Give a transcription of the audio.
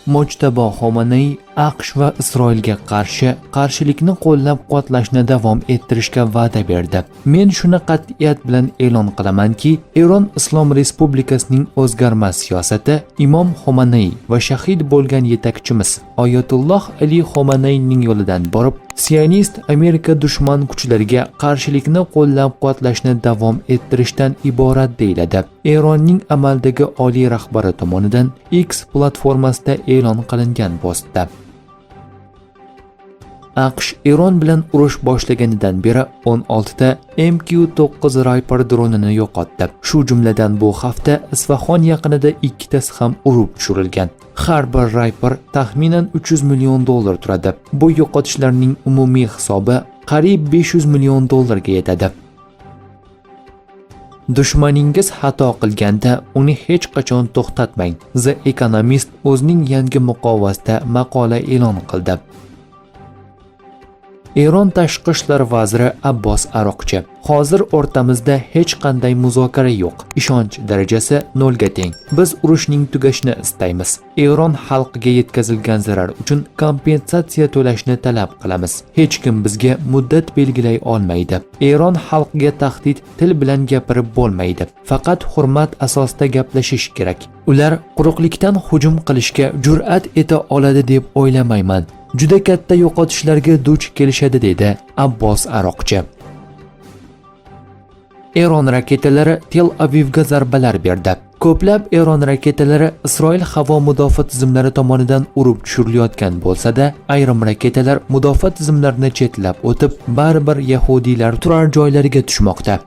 Mojtaba Xomanaiy AQSh va Isroilga qarshilikni qo'llab-quvvatlashni davom ettirishga va'da berdi. Men shuni qat'iyat bilan e'lon qilamanki, Eron Islom Respublikasining o'zgarmas siyosati Imom Xomanaiy va shahid bo'lgan yetakchimiz Oyatulloh Ali Xomanayiyning yo'lidan borib, Sionist Amerika dushman kuchlariga qarshilikni qo'llab-quvvatlashni davom ettirishdan iborat deyiladi. Eronning amaldagi oliy rahbari tomonidan X platformasida e'lon qilingan postda. AQSh Eron bilan urush boshlaganidan beri 16 ta MQ-9 Reaper dronini yo'qotdi. Shu jumladan bu hafta Isfahon yaqinida 2 tasi ham urib tushirilgan. Har bir Reaper taxminan $300 million turadi. Bu yo'qotishlarning umumiy hisobi qariyb $500 million ga yetadi. Dushmaningiz xato qilganda uni hech qachon to'xtatmang. The Economist o'zining yangi muqovasida maqola e'lon qildi. Eron tashqi ishlar vaziri Abbos Aroqchi: hozir o'rtamizda hech qanday muzokara yo'q. Ishonch darajasi 0 ga teng. Biz urushning tugashini istaymiz. Eron xalqiga yetkazilgan zarar uchun kompensatsiya to'lashni talab qilamiz. Hech kim bizga muddat belgilay olmaydi. Eron xalqiga tahdid til bilan gapirib bo'lmaydi. Faqat hurmat asosida gaplashish kerak. Ular quruqlikdan hujum qilishga jur'at eta oladi deb o'ylamayman. Juda katta yo'qotishlarga duch kelishadi dedi Abbos Aroqchi. Eron raketalari Tel Avivga zarbalar berdi. Ko'plab Eron raketalari Isroil havo mudofaa tizimlari tomonidan urib tushirilayotgan bo'lsa-da, ayrim raketalar mudofaa tizimlarini chetlab o'tib, baribir yahudiylar turar joylariga tushmoqda.